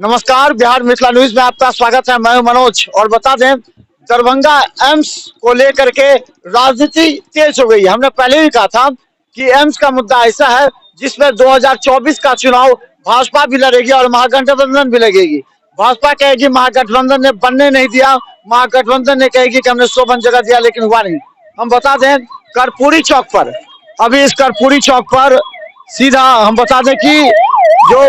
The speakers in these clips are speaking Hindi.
नमस्कार, बिहार मिथिला न्यूज में आपका स्वागत है। मैं हूं मनोज और बता दें, दरभंगा एम्स को लेकर के राजनीति तेज हो गई है। हमने पहले भी कहा था कि एम्स का मुद्दा ऐसा है जिसमें 2024 का चुनाव भाजपा भी लड़ेगी और महागठबंधन भी लगेगी। भाजपा कहेगी महागठबंधन ने बनने नहीं दिया, महागठबंधन ने कहेगी कि हमने 100 जगह दिया लेकिन हुआ नहीं। हम बता दें, कर्पूरी चौक पर, अभी इस कर्पूरी चौक पर सीधा हम बता दें कि जो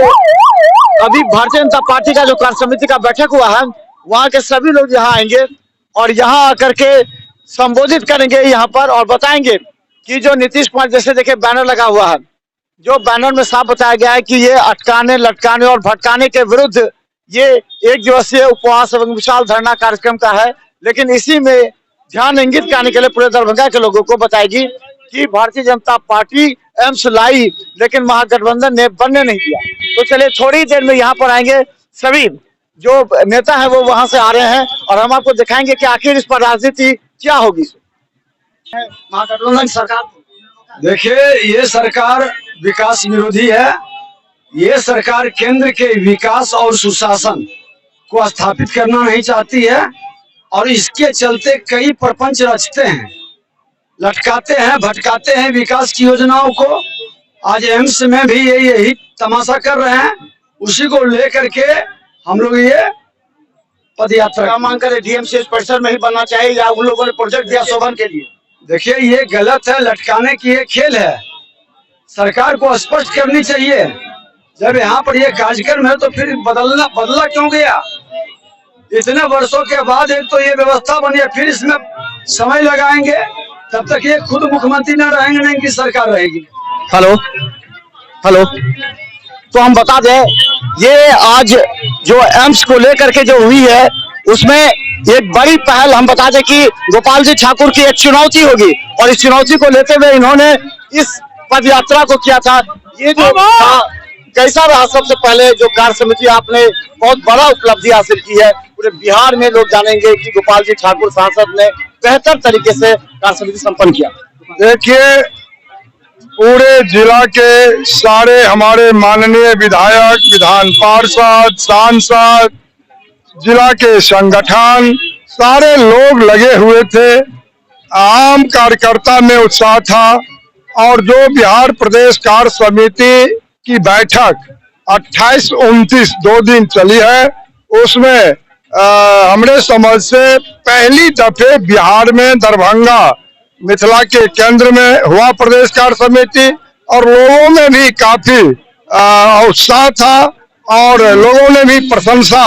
अभी भारतीय जनता पार्टी का जो कार्य समिति का बैठक हुआ है, वहां के सभी लोग यहाँ आएंगे और यहाँ आकर के संबोधित करेंगे यहाँ पर और बताएंगे कि जो नीतीश कुमार, जैसे देखिए बैनर लगा हुआ है, जो बैनर में साफ बताया गया है कि ये अटकाने, लटकाने और भटकाने के विरुद्ध ये 1 दिवसीय उपवास एवं विशाल धरना कार्यक्रम का है। लेकिन इसी में ध्यान इंगित करने के लिए पूरे दरभंगा के लोगों को बताएगी कि भारतीय जनता पार्टी एम्स लाई लेकिन महागठबंधन ने बनने नहीं दिया। तो चलिए थोड़ी देर में यहाँ पर आएंगे सभी जो नेता हैं, वो वहां से आ रहे हैं और हम आपको दिखाएंगे कि आखिर इस पर राजनीति क्या होगी। महागठबंधन सरकार, देखिए, ये सरकार विकास विरोधी है। ये सरकार केंद्र के विकास और सुशासन को स्थापित करना नहीं चाहती है और इसके चलते कई प्रपंच रचते हैं, लटकाते हैं, भटकाते हैं विकास की योजनाओं को। आज एम्स में भी यही तमाशा कर रहे हैं। उसी को लेकर के हम लोग ये पद यात्रा मांग करें डीएमसीएच परिसर में ही बनना चाहिए या उन लोगों ने प्रोजेक्ट दिया शोभन के लिए। देखिए, ये गलत है, लटकाने की ये खेल है। सरकार को स्पष्ट करनी चाहिए। जब यहाँ पर ये कार्यक्रम है तो फिर बदला क्यों गया? इतने वर्षों के बाद एक तो ये व्यवस्था बनी है, फिर इसमें समय लगाएंगे। तब तक ये खुद मुख्यमंत्री न रहेंगे, नहीं की सरकार रहेगी। हेलो, तो हम बता दें, ये आज जो एम्स को लेकर के जो हुई है उसमें एक बड़ी पहल हम बता दें कि गोपाल जी ठाकुर की एक चुनौती होगी और इस चुनौती को लेते हुए इन्होंने इस पद यात्रा को किया था। ये जो कैसा रहा? सबसे पहले जो कार्य समिति, आपने बहुत बड़ा उपलब्धि हासिल की है। पूरे बिहार में लोग जानेंगे कि गोपाल जी ठाकुर सांसद ने बेहतर तरीके से कार्य समिति संपन्न किया। देखिए, पूरे जिला के सारे हमारे माननीय विधायक, विधान पार्षद, सांसद, जिला के संगठन, सारे लोग लगे हुए थे। आम कार्यकर्ता में उत्साह था और जो बिहार प्रदेश कार्य समिति की बैठक 28-29 2 दिन चली है, उसमें हमारे समझ से पहली दफे बिहार में दरभंगा मिथिला के केंद्र में हुआ प्रदेश कार्य समिति और लोगों में भी काफी उत्साह था और लोगों ने भी प्रशंसा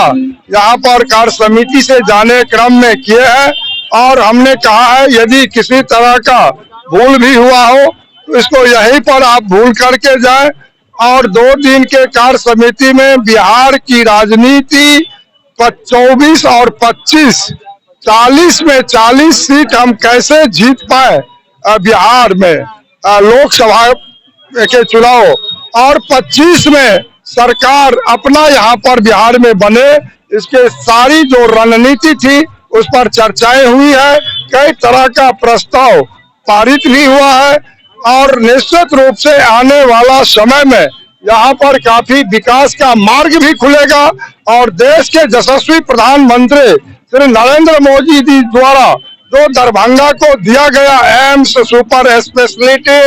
यहाँ पर कार्य समिति से जाने क्रम में किए हैं। और हमने कहा है यदि किसी तरह का भूल भी हुआ हो तो इसको यहीं पर आप भूल करके जाएं। और 2 दिन के कार्य समिति में बिहार की राजनीति 24 और 25, 40 में 40 सीट हम कैसे जीत पाए बिहार में लोकसभा के चुनाव, और 25 में सरकार अपना यहाँ पर बिहार में बने, इसके सारी जो रणनीति थी उस पर चर्चाएं हुई है। कई तरह का प्रस्ताव पारित भी हुआ है और निश्चित रूप से आने वाला समय में यहाँ पर काफी विकास का मार्ग भी खुलेगा और देश के यशस्वी प्रधानमंत्री श्री नरेंद्र मोदी जी द्वारा जो दरभंगा को दिया गया AIIMS, super speciality,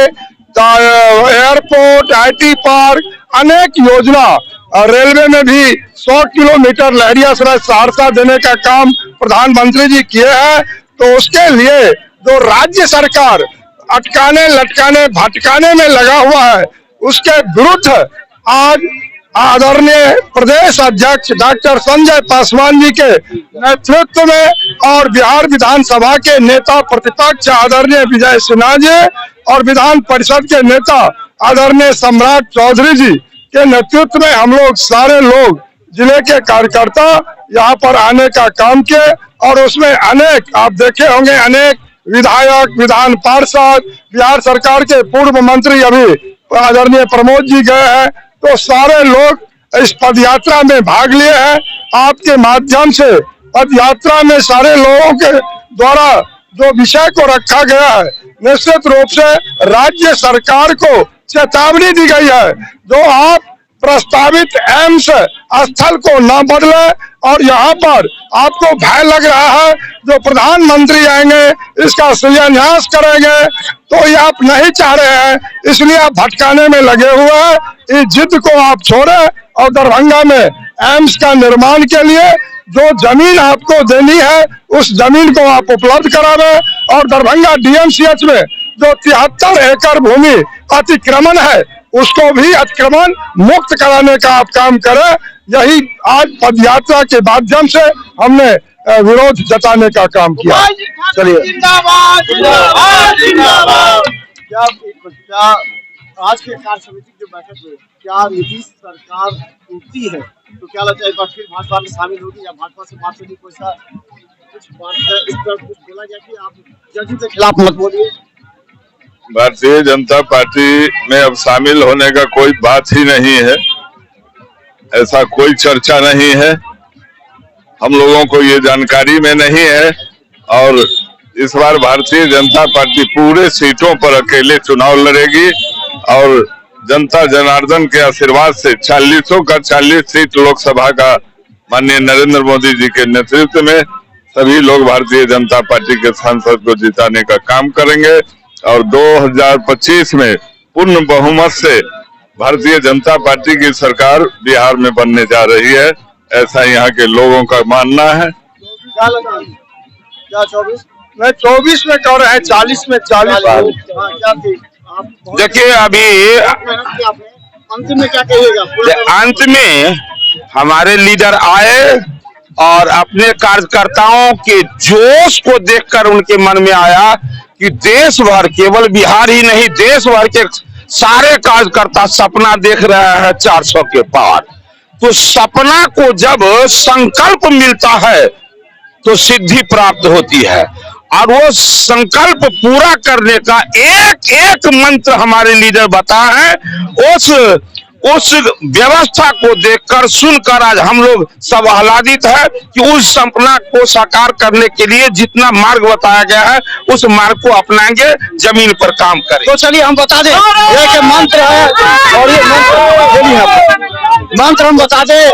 airport, IT park, अनेक योजना, रेलवे में भी 100 किलोमीटर लहरियासराय सहरसा देने का काम प्रधानमंत्री जी किए हैं। तो उसके लिए जो राज्य सरकार अटकाने, लटकाने, भटकाने में लगा हुआ है, उसके विरुद्ध आज आदरणीय प्रदेश अध्यक्ष डॉक्टर संजय पासवान जी के नेतृत्व में और बिहार विधानसभा के नेता प्रतिपक्ष आदरणीय विजय सिन्हा जी और विधान परिषद के नेता आदरणीय सम्राट चौधरी जी के नेतृत्व में हम लोग सारे लोग जिले के कार्यकर्ता यहाँ पर आने का काम किए और उसमें अनेक, आप देखे होंगे, अनेक विधायक, विधान पार्षद, बिहार सरकार के पूर्व मंत्री अभी आदरणीय प्रमोद जी गए हैं। तो सारे लोग इस पदयात्रा में भाग लिए हैं। आपके माध्यम से पदयात्रा में सारे लोगों के द्वारा जो विषय को रखा गया है, निश्चित रूप से राज्य सरकार को चेतावनी दी गई है। जो आप प्रस्तावित एम्स स्थल को न बदले और यहाँ पर आपको भय लग रहा है जो प्रधानमंत्री आएंगे इसका शिलान्यास करेंगे, तो ये आप नहीं चाह रहे हैं, इसलिए आप भटकाने में लगे हुए हैं। इस जिद को आप छोड़े और दरभंगा में एम्स का निर्माण के लिए जो जमीन आपको देनी है उस जमीन को आप उपलब्ध करावे और दरभंगा डीएमसीएच में जो 73 एकड़ भूमि अतिक्रमण है उसको भी अतिक्रमण मुक्त कराने का आप काम करें। यही आज पदयात्रा के माध्यम से हमने विरोध जताने का काम किया। चलिए, क्या आज के कार्य समिति की बैठक में क्या नीतीश सरकार टूटती है तो क्या लगता है एक बार फिर भाजपा में शामिल होगी या भाजपा से बात होगी? कोई सा कुछ बात है इस पर कुछ बोला जाए कि आप जज के खिलाफ मत बोलिए? भारतीय जनता पार्टी में अब शामिल होने का कोई बात ही नहीं है, ऐसा कोई चर्चा नहीं है, हम लोगों को ये जानकारी में नहीं है। और इस बार भारतीय जनता पार्टी पूरे सीटों पर अकेले चुनाव लड़ेगी और जनता जनार्दन के आशीर्वाद से 40 का 40 सीट लोकसभा का माननीय नरेंद्र मोदी जी के नेतृत्व में सभी लोग भारतीय जनता पार्टी के सांसद को जिताने का काम करेंगे और 2025 में पूर्ण बहुमत से भारतीय जनता पार्टी की सरकार बिहार में बनने जा रही है, ऐसा यहाँ के लोगों का मानना है। क्या लगा क्या 24 मैं 24 में कह रहे हैं, 40 में 40 क्या थी? आप देखिए अभी अंतिम में क्या कहिएगा? अंत में हमारे लीडर आए और अपने कार्यकर्ताओं के जोश को देखकर उनके मन में आया कि देश भर, केवल बिहार ही नहीं देश भर के सारे कार्यकर्ता सपना देख रहे हैं 400 के पार। तो सपना को जब संकल्प मिलता है तो सिद्धि प्राप्त होती है और वो संकल्प पूरा करने का एक एक मंत्र हमारे लीडर बताए हैं। उस व्यवस्था को देखकर सुनकर आज हम लोग सब आह्लादित है कि उस सपना को साकार करने के लिए जितना मार्ग बताया गया है उस मार्ग को अपनाएंगे, जमीन पर काम करें। तो चलिए हम बता दें एक मंत्र है और ये मंत्र हम बता दें,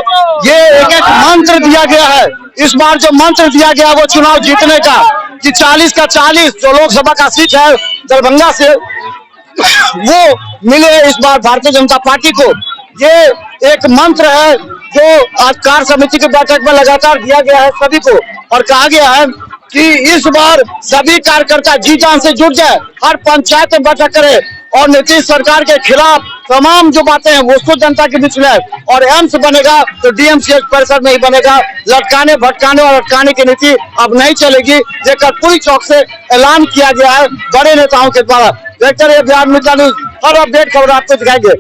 ये एक मंत्र दिया गया है। इस बार जो मंत्र दिया गया वो चुनाव जीतने का कि 40 का 40 जो लोकसभा का सीट है दरभंगा से वो मिले इस बार भारतीय जनता पार्टी को। ये एक मंत्र है जो आज कार्य समिति की बैठक में लगातार दिया गया है सभी को और कहा गया है कि इस बार सभी कार्यकर्ता जी जान से जुट जाए, हर पंचायत में बैठक करे और नीतीश सरकार के खिलाफ तमाम जो बातें हैं वो उसको जनता के बीच में है। और एम्स बनेगा तो डीएमसीएच परिसर में ही बनेगा। लटकाने भटकाने और अटकाने की नीति अब नहीं चलेगी, ये कर्पूरी चौक से ऐलान किया गया है बड़े नेताओं के द्वारा। देखते रहिए बिहार मीडिया न्यूज, हर अपडेट खबर आपको दिखाएंगे।